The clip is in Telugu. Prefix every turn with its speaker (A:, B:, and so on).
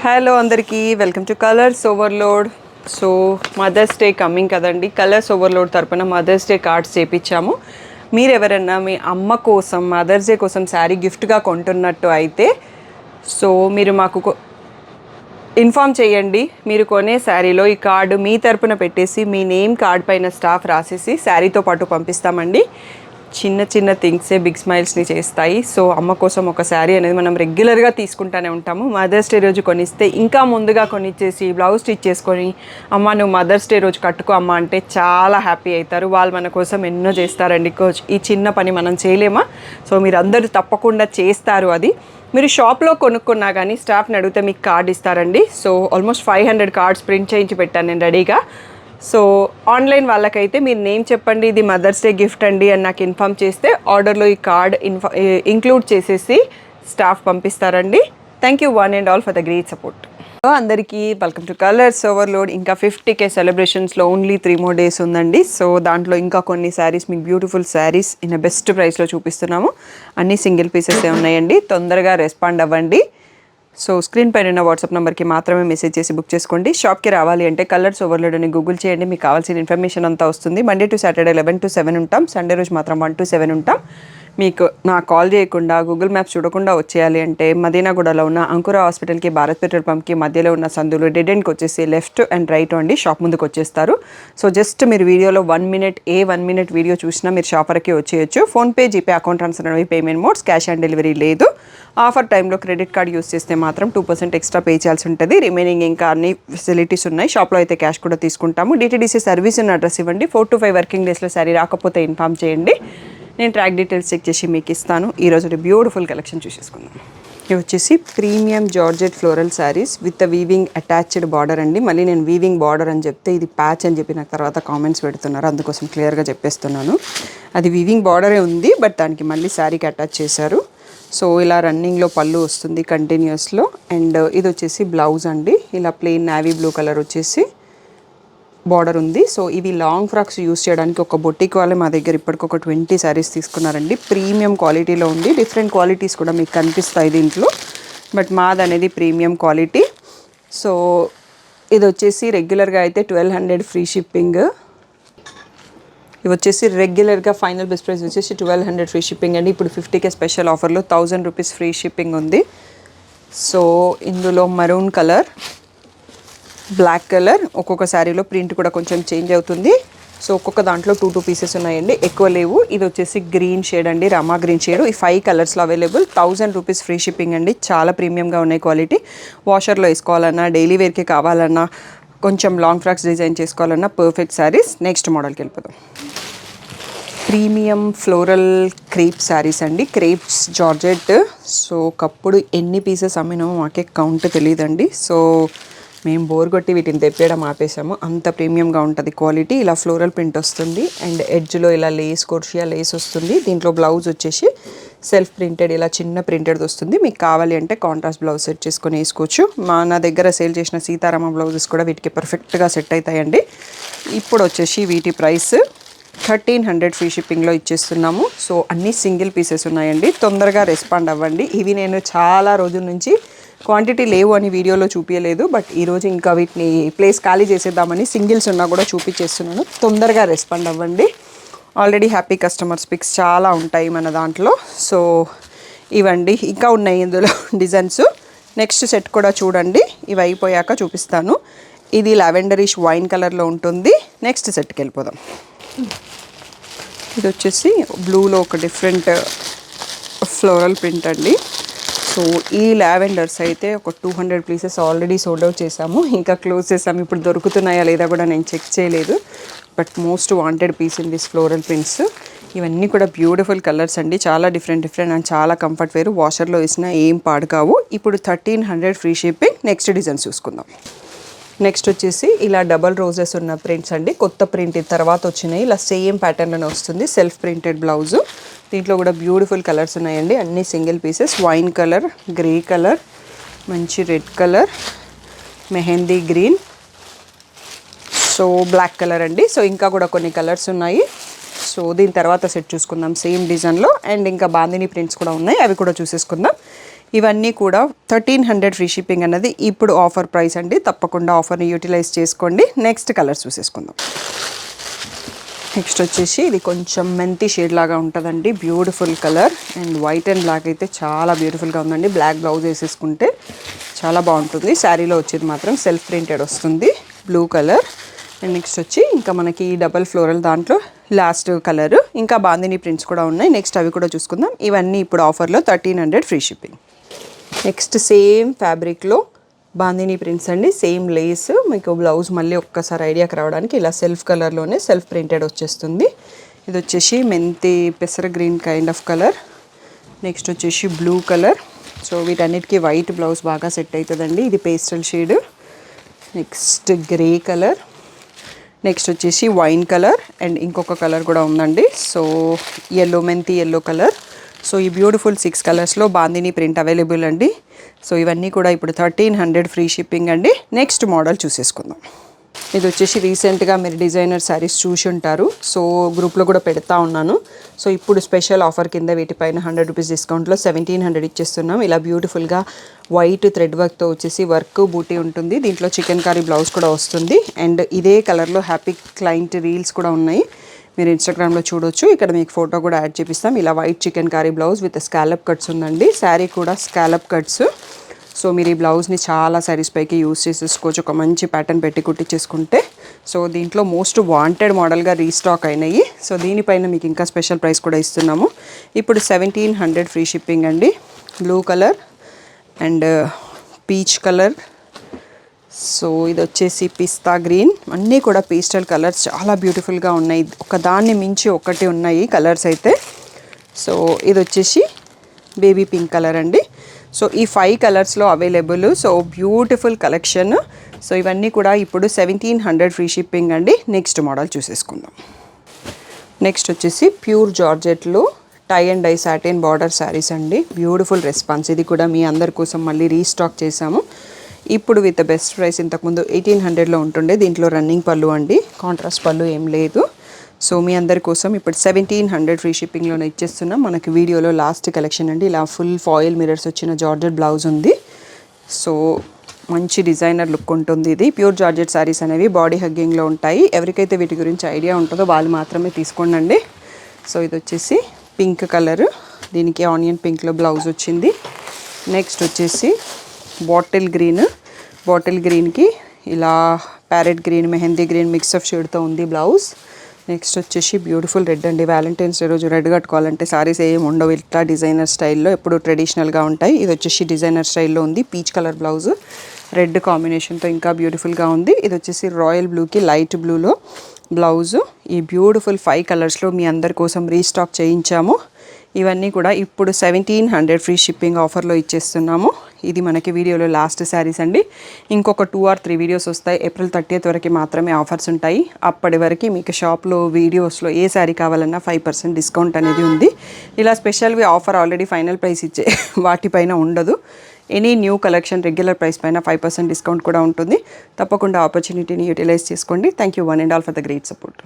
A: హలో అందరికీ welcome to colours overload. So mother's day coming కదండి. కలర్స్ ఓవర్లోడ్ తరపున మదర్స్ డే కార్డ్స్ చేయించాము. మీరు ఎవరన్నా మీ అమ్మ కోసం మదర్స్ డే కోసం శారీ గిఫ్ట్గా కొంటున్నట్టు అయితే సో మీరు మాకు ఇన్ఫామ్ చేయండి. మీరు కొనే శారీలో ఈ కార్డు మీ తరపున పెట్టేసి మీ నేమ్ కార్డ్ పైన స్టాఫ్ రాసేసి శారీతో పాటు పంపిస్తామండి. చిన్న చిన్న థింగ్సే బిగ్ స్మైల్స్ని చేస్తాయి. సో అమ్మ కోసం ఒక శారీ అనేది మనం రెగ్యులర్గా తీసుకుంటూనే ఉంటాము. మదర్స్ డే రోజు కొనిస్తే ఇంకా ముందుగా కొనిచ్చేసి బ్లౌజ్ స్టిచ్ చేసుకొని అమ్మ నువ్వు మదర్స్ డే రోజు కట్టుకో అమ్మ అంటే చాలా హ్యాపీ అవుతారు. వాళ్ళు మన కోసం ఎన్నో చేస్తారండి. ఈ చిన్న పని మనం చేయలేమా? సో మీరు అందరూ తప్పకుండా చేస్తారు. అది మీరు షాప్లో కొనుక్కున్నా కానీ స్టాఫ్ని అడిగితే మీకు కార్డ్ ఇస్తారండి. సో ఆల్మోస్ట్ 500 కార్డ్స్ ప్రింట్ చేయించి పెట్టాను నేను రెడీగా. సో ఆన్లైన్ వాళ్ళకైతే మీరు నేమ్ చెప్పండి, ఇది మదర్స్ డే గిఫ్ట్ అండి అని నాకు ఇన్ఫామ్ చేస్తే ఆర్డర్లో ఈ కార్డ్ ఇంక్లూడ్ చేసేసి స్టాఫ్ పంపిస్తారండి. Thank you one and all for the great support. అందరికీ వెల్కమ్ టు కలర్స్ ఓవర్లోడ్. ఇంకా 50K సెలబ్రేషన్స్లో ఓన్లీ 3 more days ఉందండి. సో దాంట్లో ఇంకా కొన్ని శారీస్ మీకు బ్యూటిఫుల్ శారీస్ ఇన్ బెస్ట్ ప్రైస్లో చూపిస్తున్నాము. అన్నీ సింగిల్ పీసెసే ఉన్నాయండి. తొందరగా రెస్పాండ్ అవ్వండి. సో స్క్రీన్ పైన ఉన్న వాట్సాప్ నెంబర్కి మాత్రమే మెసేజ్ చేసి బుక్ చేసుకోండి. షాప్కి రావాలి అంటే కలర్స్ ఓవర్లోడ్ అని గూగుల్ చేయండి. మీకు కావాల్సిన ఇన్ఫర్మేషన్ అంతా వస్తుంది. మండే టు సాటర్డే 11 to 7 ఉంటాం. సండే రోజు మాత్రం 1 to 7 ఉంటాం. మీకు నా కాల్ చేయకుండా గూగుల్ మ్యాప్స్ చూడకుండా వచ్చేయాలి అంటే మదీనాగూడలో ఉన్న అంకుర హాస్పిటల్కి భారత్ పెట్రోల్ పంప్కి మధ్యలో ఉన్న సందులు డెడ్ ఎండ్కి వచ్చేసి లెఫ్ట్ అండ్ రైట్ అండి షాప్ ముందుకు వచ్చేస్తారు. సో జస్ట్ మీరు వీడియోలో 1 minute వీడియో చూసినా మీరు షాప్ వరకే వచ్చేయచ్చు. ఫోన్పే, జీపే, అకౌంట్ ట్రాన్స్ఫర్ అనేవి payment modes, cash on delivery లేదు. ఆఫర్ టైంలో క్రెడిట్ కార్డ్ యూస్ చేస్తే మాత్రం 2% ఎక్స్ట్రా పే చేయాల్సి ఉంటుంది. రిమైనింగ్ ఇంకా అన్ని ఫెసిలిటీస్ ఉన్నాయి. షాప్లో అయితే క్యాష్ కూడా తీసుకుంటాము. DTDC సర్వీస్ ఉన్న అడ్రస్ ఇవ్వండి. 4 to 5 వర్కింగ్ డేస్లో సరి రాకపోతే ఇన్ఫామ్ చేయండి. నేను ట్రాక్ డీటెయిల్స్ చెక్ చేసి మీకు ఇస్తాను. ఈరోజు బ్యూటిఫుల్ కలెక్షన్ చూసేసుకుందాం. ఇవి వచ్చేసి premium georgette floral saris with weaving attached border అండి. మళ్ళీ నేను వీవింగ్ బార్డర్ అని చెప్తే ఇది ప్యాచ్ అని చెప్పి నాకు తర్వాత కామెంట్స్ పెడుతున్నారు. అందుకోసం క్లియర్గా చెప్పేస్తున్నాను. అది వీవింగ్ బార్డరే ఉంది, బట్ దానికి మళ్ళీ శారీకి అటాచ్ చేశారు. సో ఇలా రన్నింగ్లో పళ్ళు వస్తుంది కంటిన్యూస్లో. అండ్ ఇది వచ్చేసి బ్లౌజ్ అండి. ఇలా ప్లెయిన్ నావీ బ్లూ కలర్ వచ్చేసి బార్డర్ ఉంది. సో ఇవి లాంగ్ ఫ్రాక్స్ యూస్ చేయడానికి ఒక బొటిక్ వాళ్ళే మా దగ్గర ఇప్పటికి ఒక 20 శారీస్ తీసుకున్నారండి. ప్రీమియం క్వాలిటీలో ఉంది. డిఫరెంట్ క్వాలిటీస్ కూడా మీకు కనిపిస్తాయి దీంట్లో, బట్ మాది అనేది ప్రీమియం క్వాలిటీ. సో ఇది వచ్చేసి రెగ్యులర్గా అయితే 1200 ఫ్రీ షిప్పింగ్. ఇవి వచ్చేసి రెగ్యులర్గా ఫైనల్ బెస్ట్ ప్రైస్ వచ్చేసి 1200 ఫ్రీ షిప్పింగ్ అండి. ఇప్పుడు 50K స్పెషల్ ఆఫర్లో 1000 రూపీస్ ఫ్రీ షిప్పింగ్ ఉంది. సో ఇందులో మరూన్ కలర్, బ్లాక్ కలర్, ఒక్కొక్క శారీలో ప్రింట్ కూడా కొంచెం చేంజ్ అవుతుంది. సో ఒక్కొక్క దాంట్లో 2 పీసెస్ ఉన్నాయండి, ఎక్కువ లేవు. ఇది వచ్చేసి గ్రీన్ షేడ్ అండి, రామా గ్రీన్ షేడ్. ఈ 5 కలర్స్లో అవైలబుల్. 1000 రూపీస్ ఫ్రీ షిప్పింగ్ అండి. చాలా ప్రీమియంగా ఉన్నాయి క్వాలిటీ. వాషర్లో వేసుకోవాలన్నా, డైలీ వేర్కి కావాలన్నా, కొంచెం లాంగ్ ఫ్రాక్స్ డిజైన్ చేసుకోవాలన్నా పర్ఫెక్ట్ శారీస్. నెక్స్ట్ మోడల్కి వెళ్ళిపోదాం. ప్రీమియం ఫ్లోరల్ క్రేప్ శారీస్ అండి. Crepes georgette. సో ఒకప్పుడు ఎన్ని పీసెస్ అమ్మినామో మాకే కౌంట్ తెలియదండి. సో మేము బోర్ కొట్టి వీటిని తెప్పేయడం ఆపేసాము. అంత ప్రీమియంగా ఉంటుంది క్వాలిటీ. ఇలా ఫ్లోరల్ ప్రింట్ వస్తుంది అండ్ ఎడ్జ్లో ఇలా లేస్, కోర్షియా లేస్ వస్తుంది. దీంట్లో బ్లౌజ్ వచ్చేసి సెల్ఫ్ ప్రింటెడ్ ఇలా చిన్న ప్రింటెడ్ వస్తుంది. మీకు కావాలి అంటే కాంట్రాస్ట్ బ్లౌజ్ సెట్ చేసుకొని వేసుకోవచ్చు. నా దగ్గర సేల్ చేసిన సీతారామ బ్లౌజెస్ కూడా వీటికి పర్ఫెక్ట్గా సెట్ అవుతాయండి. ఇప్పుడు వచ్చేసి వీటి ప్రైస్ 1300 ఫ్రీ షిప్పింగ్లో ఇచ్చేస్తున్నాము. సో అన్నీ సింగిల్ పీసెస్ ఉన్నాయండి. తొందరగా రెస్పాండ్ అవ్వండి. ఇవి నేను చాలా రోజుల నుంచి క్వాంటిటీ లేవు అని వీడియోలో చూపించలేదు, బట్ ఈరోజు ఇంకా వీటిని ప్లేస్ ఖాళీ చేసేద్దామని సింగిల్స్ ఉన్నా కూడా చూపించేస్తున్నాను. తొందరగా రెస్పాండ్ అవ్వండి. ఆల్రెడీ హ్యాపీ కస్టమర్స్ పిక్స్ చాలా ఉంటాయి మన దాంట్లో. సో ఇవండి, ఇంకా ఉన్నాయి ఇందులో డిజైన్స్. నెక్స్ట్ సెట్ కూడా చూడండి. ఇవి అయిపోయాక చూపిస్తాను. ఇది లావెండరిష్ వైన్ కలర్లో ఉంటుంది. నెక్స్ట్ సెట్కి వెళ్ళిపోదాం. ఇది వచ్చేసి బ్లూలో ఒక డిఫరెంట్ ఫ్లోరల్ ప్రింట్ అండి. సో ఈ లావెండర్స్ అయితే ఒక 200 పీసెస్ ఆల్రెడీ సోల్డ్ అవుట్ చేసాము. ఇంకా క్లోజ్ చేసాము. ఇప్పుడు దొరుకుతున్నాయా లేదా కూడా నేను చెక్ చేయలేదు, but most wanted piece in this floral prints. ఇవన్నీ కూడా బ్యూటిఫుల్ కలర్స్ అండి. చాలా డిఫరెంట్ అండ్ చాలా కంఫర్ట్ వేరు. వాషర్లో వేసినా ఏం పాడు కావు. ఇప్పుడు 1300 ఫ్రీ షిప్పింగ్. నెక్స్ట్ డిజైన్స్ చూసుకుందాం. నెక్స్ట్ వచ్చేసి ఇలా డబల్ రోజెస్ ఉన్న ప్రింట్స్ అండి. కొత్త ప్రింట్ తర్వాత వచ్చినాయి. ఇలా సేమ్ ప్యాటర్న్లోనే వస్తుంది. Self printed blouse. దీంట్లో కూడా బ్యూటిఫుల్ కలర్స్ ఉన్నాయండి. అన్ని single pieces. Wine colour, grey colour, మంచి red colour, mehndi green, so black colour అండి. సో ఇంకా కూడా కొన్ని కలర్స్ ఉన్నాయి. సో దీని తర్వాత సెట్ చూసుకుందాం సేమ్ డిజైన్లో. అండ్ ఇంకా బాందిని ప్రింట్స్ కూడా ఉన్నాయి, అవి కూడా చూసేసుకుందాం. ఇవన్నీ కూడా 1300 ఫ్రీ షిప్పింగ్ అన్నది ఇప్పుడు ఆఫర్ ప్రైస్ అండి. తప్పకుండా ఆఫర్ని యూటిలైజ్ చేసుకోండి. నెక్స్ట్ కలర్స్ చూసేసుకుందాం. నెక్స్ట్ వచ్చేసి ఇది కొంచెం మెంతి షేడ్ లాగా ఉంటుందండి. Beautiful colour and white and black అయితే చాలా బ్యూటిఫుల్గా ఉందండి. బ్లాక్ బ్లౌజ్ వేసేసుకుంటే చాలా బాగుంటుంది. శారీలో వచ్చేది మాత్రం సెల్ఫ్ ప్రింటెడ్ వస్తుంది, బ్లూ కలర్. అండ్ నెక్స్ట్ వచ్చి ఇంకా మనకి డబల్ ఫ్లోరల్ దాంట్లో లాస్ట్ కలర్, ఇంకా బాందిని ప్రింట్స్ కూడా ఉన్నాయి. నెక్స్ట్ అవి కూడా చూసుకుందాం. ఇవన్నీ ఇప్పుడు ఆఫర్లో 1300 ఫ్రీ షిప్పింగ్. నెక్స్ట్ సేమ్ ఫ్యాబ్రిక్లో బాందిని ప్రింట్స్ అండి, సేమ్ లేస్. మీకు బ్లౌజ్ మళ్ళీ ఒక్కసారి ఐడియాకి రావడానికి ఇలా సెల్ఫ్ కలర్లోనే సెల్ఫ్ ప్రింటెడ్ వచ్చేస్తుంది. ఇది వచ్చేసి మెంతి పెసర green kind of colour. Next వచ్చేసి బ్లూ కలర్. సో వీటన్నిటికీ వైట్ బ్లౌజ్ బాగా సెట్ అవుతుందండి. ఇది pastel shade. Next grey colour. Next వచ్చేసి వైన్ కలర్ అండ్ ఇంకొక కలర్ కూడా ఉందండి. సో ఎల్లో, మెంతి ఎల్లో కలర్. సో ఈ బ్యూటిఫుల్ 6 కలర్స్లో బాందిని ప్రింట్ అవైలబుల్ అండి. సో ఇవన్నీ కూడా ఇప్పుడు 1300 ఫ్రీ షిప్పింగ్ అండి. నెక్స్ట్ మోడల్ చూసేసుకుందాం. ఇది వచ్చేసి రీసెంట్గా మీరు డిజైనర్ శారీస్ చూసి ఉంటారు. సో గ్రూప్లో కూడా పెడతా ఉన్నాను. సో ఇప్పుడు స్పెషల్ ఆఫర్ కింద వీటిపైన 100 రూపీస్ డిస్కౌంట్లో 1700 ఇచ్చేస్తున్నాం. ఇలా బ్యూటిఫుల్గా వైట్ థ్రెడ్ వర్క్తో వచ్చేసి వర్క్ బూటీ ఉంటుంది. దీంట్లో చికెన్ కర్రీ బ్లౌజ్ కూడా వస్తుంది. అండ్ ఇదే కలర్లో హ్యాపీ క్లయింట్ రీల్స్ కూడా ఉన్నాయి, మీరు ఇన్స్టాగ్రామ్లో చూడొచ్చు. ఇక్కడ మీకు ఫోటో కూడా యాడ్ చేపిస్తాం. ఇలా white chicken curry blouse with scallop cuts ఉందండి. శారీ కూడా స్కాలప్ కట్స్. సో మీరు ఈ బ్లౌజ్ని చాలా శారీస్ పైకి యూస్ చేసేసుకోవచ్చు, ఒక మంచి ప్యాటర్న్ పెట్టి కుట్టించేసుకుంటే. సో దీంట్లో మోస్ట్ వాంటెడ్ మోడల్గా రీస్టాక్ అయినాయి. సో దీనిపైన మీకు ఇంకా స్పెషల్ ప్రైస్ కూడా ఇస్తున్నాము. ఇప్పుడు 1700 ఫ్రీ షిప్పింగ్ అండి. Blue colour and peach colour. So ఇది వచ్చేసి పిస్తా గ్రీన్. అన్నీ కూడా పేస్టల్ కలర్స్ చాలా బ్యూటిఫుల్గా ఉన్నాయి. ఒకదాన్ని మించి ఒకటి ఉన్నాయి కలర్స్ అయితే. సో ఇది వచ్చేసి బేబీ పింక్ కలర్ అండి. సో ఈ 5 కలర్స్లో available. So beautiful collection. So ఇవన్నీ కూడా ఇప్పుడు 1700 ఫ్రీ షిప్పింగ్ అండి. నెక్స్ట్ మోడల్ చూసేసుకుందాం. నెక్స్ట్ వచ్చేసి ప్యూర్ జార్జెట్లో tie and dye satin border saris అండి. Beautiful response. ఇది కూడా మీ అందరి కోసం మళ్ళీ రీస్టాక్ చేశాము. ఇప్పుడు విత్ బెస్ట్ ప్రైస్. ఇంతకుముందు 1800లో ఉంటుండే. దీంట్లో రన్నింగ్ పళ్ళు అండి, కాంట్రాస్ట్ పళ్ళు ఏం లేదు. సో మీ అందరి కోసం ఇప్పుడు 1700 ఫ్రీ షిప్పింగ్లోనే ఇచ్చేస్తున్నాం. మనకి వీడియోలో లాస్ట్ కలెక్షన్ అండి. ఇలా ఫుల్ ఫాయిల్ మిరర్స్ వచ్చిన జార్జెట్ బ్లౌజ్ ఉంది. సో మంచి డిజైనర్ లుక్ ఉంటుంది. ఇది ప్యూర్ జార్జెట్ శారీస్ అనేవి బాడీ హగ్గింగ్లో ఉంటాయి. ఎవరికైతే వీటి గురించి ఐడియా ఉంటుందో వాళ్ళు మాత్రమే తీసుకోండి. సో ఇది వచ్చేసి పింక్ కలర్, దీనికి ఆనియన్ పింక్లో బ్లౌజ్ వచ్చింది. నెక్స్ట్ వచ్చేసి బాటిల్ గ్రీన్. బాటిల్ గ్రీన్కి ఇలా parrot green, mehndi green mix of షేడ్తో ఉంది బ్లౌజ్. నెక్స్ట్ వచ్చేసి బ్యూటిఫుల్ రెడ్ అండి. వ్యాలంటైన్స్ డే రోజు రెడ్ కట్టుకోవాలంటే సారీస్ ఏమి ఉండవు, ఇట్లా డిజైనర్ స్టైల్లో ఎప్పుడు ట్రెడిషనల్గా ఉంటాయి. ఇది వచ్చేసి డిజైనర్ స్టైల్లో ఉంది. పీచ్ కలర్ బ్లౌజ్ రెడ్ కాంబినేషన్తో ఇంకా బ్యూటిఫుల్గా ఉంది. ఇది వచ్చేసి రాయల్ బ్లూకి లైట్ బ్లూలో బ్లౌజు. ఈ బ్యూటిఫుల్ 5 కలర్స్లో మీ అందరి కోసం రీస్టాక్ చేయించాము. ఇవన్నీ కూడా ఇప్పుడు 1700 ఫ్రీ షిప్పింగ్ ఆఫర్లో ఇచ్చేస్తున్నాము. ఇది మనకి వీడియోలో లాస్ట్ శారీస్ అండి. ఇంకొక 2 or 3 వీడియోస్ వస్తాయి. April 30th వరకు మాత్రమే ఆఫర్స్ ఉంటాయి. అప్పటి వరకు మీకు షాప్లో వీడియోస్లో ఏ శారీ కావాలన్నా 5% డిస్కౌంట్ అనేది ఉంది. ఇలా స్పెషల్వి ఆఫర్ ఆల్రెడీ ఫైనల్ ప్రైస్ ఇచ్చే వాటిపైన ఉండదు. Any new collection regular price పైన 5% డిస్కౌంట్ కూడా ఉంటుంది. తప్పకుండా ఆపర్చునిటీని యూటిలైజ్ చేసుకోండి. Thank you one and all for the great support.